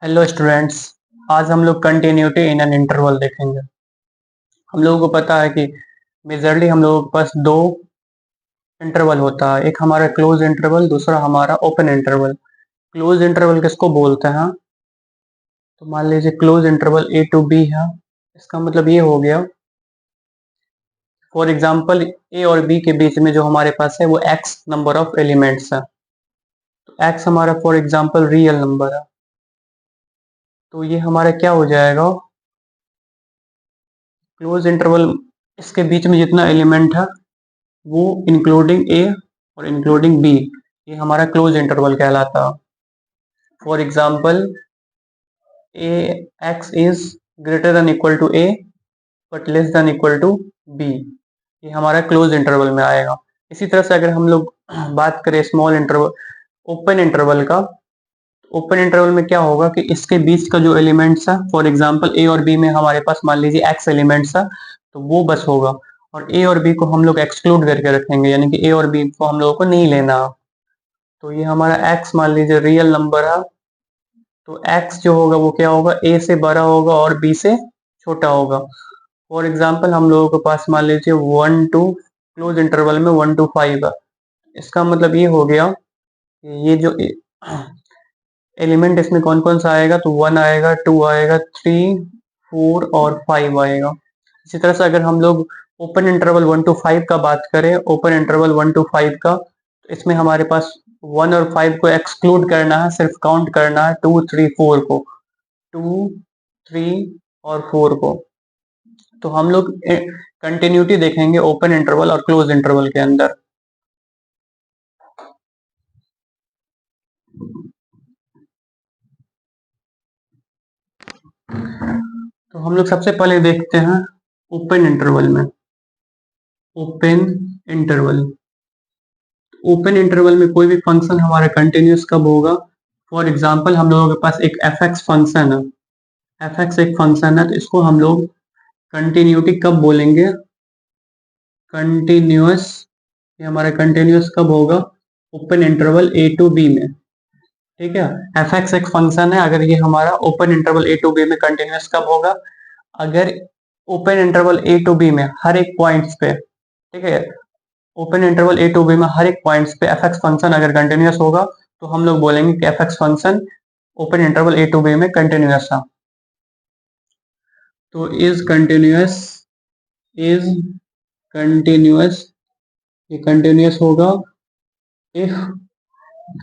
Hello students. आज हम लोग कंटिन्यूटी इन एन इंटरवल देखेंगे। हम लोगों को पता है कि मेजरली हम लोगों के पास दो इंटरवल होता है, एक हमारा क्लोज इंटरवल, दूसरा हमारा ओपन इंटरवल। क्लोज इंटरवल किसको बोलते हैं? तो मान लीजिए close interval A to B है। इसका मतलब ये हो गया, फॉर एग्जांपल ए और बी के बीच में जो हमारे पास है वो एक्स नंबर ऑफ एलिमेंट्स है। तो एक्स हमारा फॉर एग्जांपल रियल नंबर है। तो ये हमारा क्या हो जाएगा? क्लोज इंटरवल, इसके बीच में जितना एलिमेंट है वो इंक्लूडिंग ए और इंक्लूडिंग बी, ये हमारा क्लोज इंटरवल कहलाता है। For example A x is greater than equal to A but less than equal to B, ये हमारा क्लोज इंटरवल में आएगा। इसी तरह से अगर हम लोग बात करें स्मॉल इंटरवल, ओपन इंटरवल का, ओपन इंटरवल में क्या होगा कि इसके बीच का जो एलिमेंट्स है, फॉर एग्जांपल ए और बी में हमारे पास मान लीजिए एक्स एलिमेंट्स है, तो वो बस होगा। और ए और बी को हम लोग एक्सक्लूड करके रखेंगे, यानी कि ए और बी को हम लोगों को नहीं लेना। तो ये हमारा x मान लीजिए रियल नंबर है, तो x जो होगा वो क्या होगा, a से बड़ा होगा और b से छोटा होगा। फॉर एग्जांपल हम लोगों के पास मान लीजिए 1 टू, क्लोज इंटरवल में 1 to 5 है। इसका मतलब ये हो गया कि ये जो एलिमेंट इसमें कौन कौन सा आएगा, तो 1 आएगा, 2 आएगा, 3, 4 और 5 आएगा। इसी तरह से अगर हम लोग ओपन इंटरवल 1 to 5 का बात करें, ओपन इंटरवल 1 to 5 का, तो इसमें हमारे पास 1 और 5 को एक्सक्लूड करना है, सिर्फ काउंट करना है 2, 3, 4 को, 2, 3 और 4 को। तो हम लोग कंटिन्यूटी देखेंगे ओपन इंटरवल और क्लोज इंटरवल के अंदर। तो हम लोग सबसे पहले देखते हैं ओपन इंटरवल में, ओपन इंटरवल। ओपन इंटरवल में कोई भी फंक्शन हमारा कंटिन्यूस कब होगा? फॉर एग्जांपल हम लोगों के पास एक एफ एक्स फंक्शन है, एफ एक्स एक फंक्शन है, तो इसको हम लोग कंटिन्यूटी कब बोलेंगे? कंटिन्यूस, ये हमारा कंटिन्यूस कब होगा? Open interval A to B में। ठीक है, एफ एक्स एक फंक्शन है, अगर ये हमारा open interval A to B में कंटिन्यूस कब होगा? अगर open interval A to B में हर एक पॉइंट्स पे, ठीक है, open interval A to B में हर एक पॉइंट्स पे एफ एक्स फंक्शन अगर कंटिन्यूस होगा, तो हम लोग बोलेंगे कि F X function open interval A to B में कंटिन्यूस है। तो इज कंटिन्यूस, इज कंटिन्यूस, ये कंटिन्यूस होगा इफ,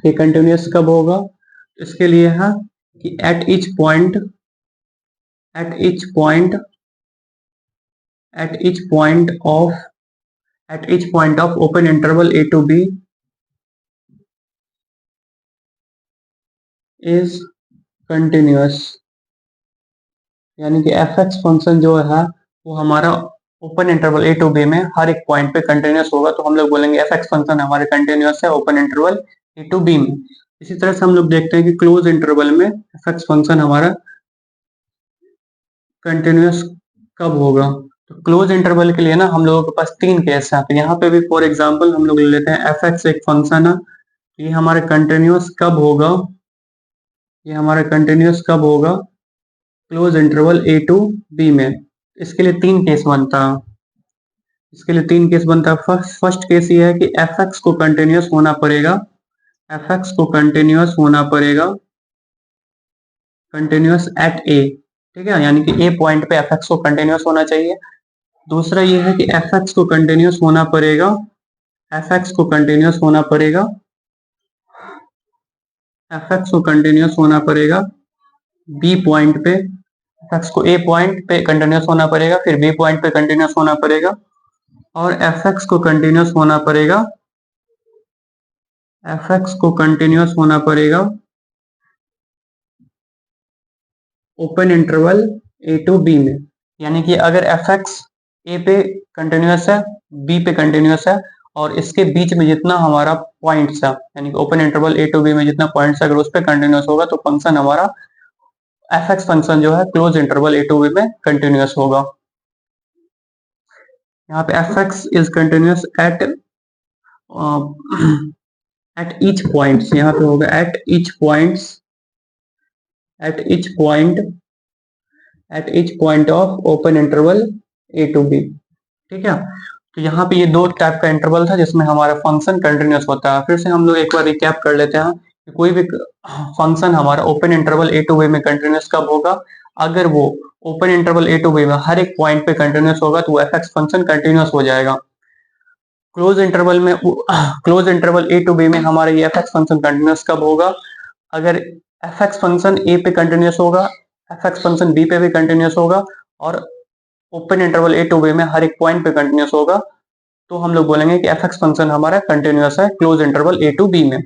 ये कंटिन्यूस कब होगा? इसके लिए है कि at each point, at each point, at each point of, at each point of open interval A to B is continuous, यानी कि एफ एक्स फंक्शन जो है वो हमारा open interval A to B में हर एक पॉइंट पे कंटिन्यूस होगा, तो हम लोग बोलेंगे एफ एक्स फंक्शन हमारे कंटिन्यूस है open interval A to B में। इसी तरह से हम लोग देखते हैं कि क्लोज इंटरवल में एफ एक्स फंक्शन हमारा कंटिन्यूस कब होगा? तो क्लोज इंटरवल के लिए ना हम लोगों के पास तीन केस है, तो यहाँ पे भी फॉर एग्जांपल हम लोग ले लेते हैं एफ एक्स एक फंक्शन है, ये हमारे कंटिन्यूस कब होगा? ये हमारा कंटिन्यूस कब होगा? Close interval A to B में। इसके लिए तीन केस बनता है, इसके लिए तीन केस बनता है। फर्स्ट केस ये है कि एफ एक्स को कंटिन्यूस होना पड़ेगा, एफ एक्स को कंटिन्यूस होना पड़ेगा, कंटिन्यूस एट ए, ठीक है, यानी कि ए पॉइंट पे एफ एक्स को कंटिन्यूस होना चाहिए। दूसरा ये है कि एफ एक्स को कंटिन्यूस होना पड़ेगा, एफ एक्स को कंटिन्यूस होना पड़ेगा, एफ एक्स को कंटिन्यूस होना पड़ेगा बी पॉइंट पे, एफ एक्स को ए पॉइंट पे कंटिन्यूस होना पड़ेगा, फिर बी पॉइंट पे कंटिन्यूस होना पड़ेगा, और एफ एक्स को कंटिन्यूस होना पड़ेगा, एफ एक्स को कंटिन्यूस होना पड़ेगा open interval A to B में। यानी कि अगर एफ एक्स ए पे कंटिन्यूस है, बी पे कंटिन्यूस है, और इसके बीच में जितना हमारा पॉइंट्स है, यानी कि open interval A to B में जितना पॉइंट्स है, अगर उस पर कंटिन्यूस होगा तो फंक्शन हमारा एफ एक्स फंक्शन जो है close interval A to B में कंटिन्यूस होगा। यहाँ पे F X is continuous at at each points, यहाँ पे होगा at each points at each point of open interval a to b। ठीक है, तो यहाँ पे ये दो टाइप का इंटरवल था जिसमें हमारा फंक्शन कंटिन्यूस होता है। फिर से हम लोग एक बार रिकैप कर लेते हैं कि कोई भी फंक्शन हमारा open interval a to b में कंटिन्यूस कब होगा, अगर वो open interval a to b में हर एक पॉइंट पे कंटिन्यूस होगा तो वो fx फंक्शन कंटिन्यूस हो जाएगा। Close interval a to b में हमारा ये fx फंक्शन कंटिन्यूस कब होगा, अगर fx फंक्शन a पे कंटिन्यूस होगा, fx फंक्शन b पे भी कंटिन्यूस होगा और open interval a to b में हर एक पॉइंट पे कंटिन्यूस होगा, तो हम लोग बोलेंगे कि fx फंक्शन हमारा कंटिन्यूस है close interval a to b में।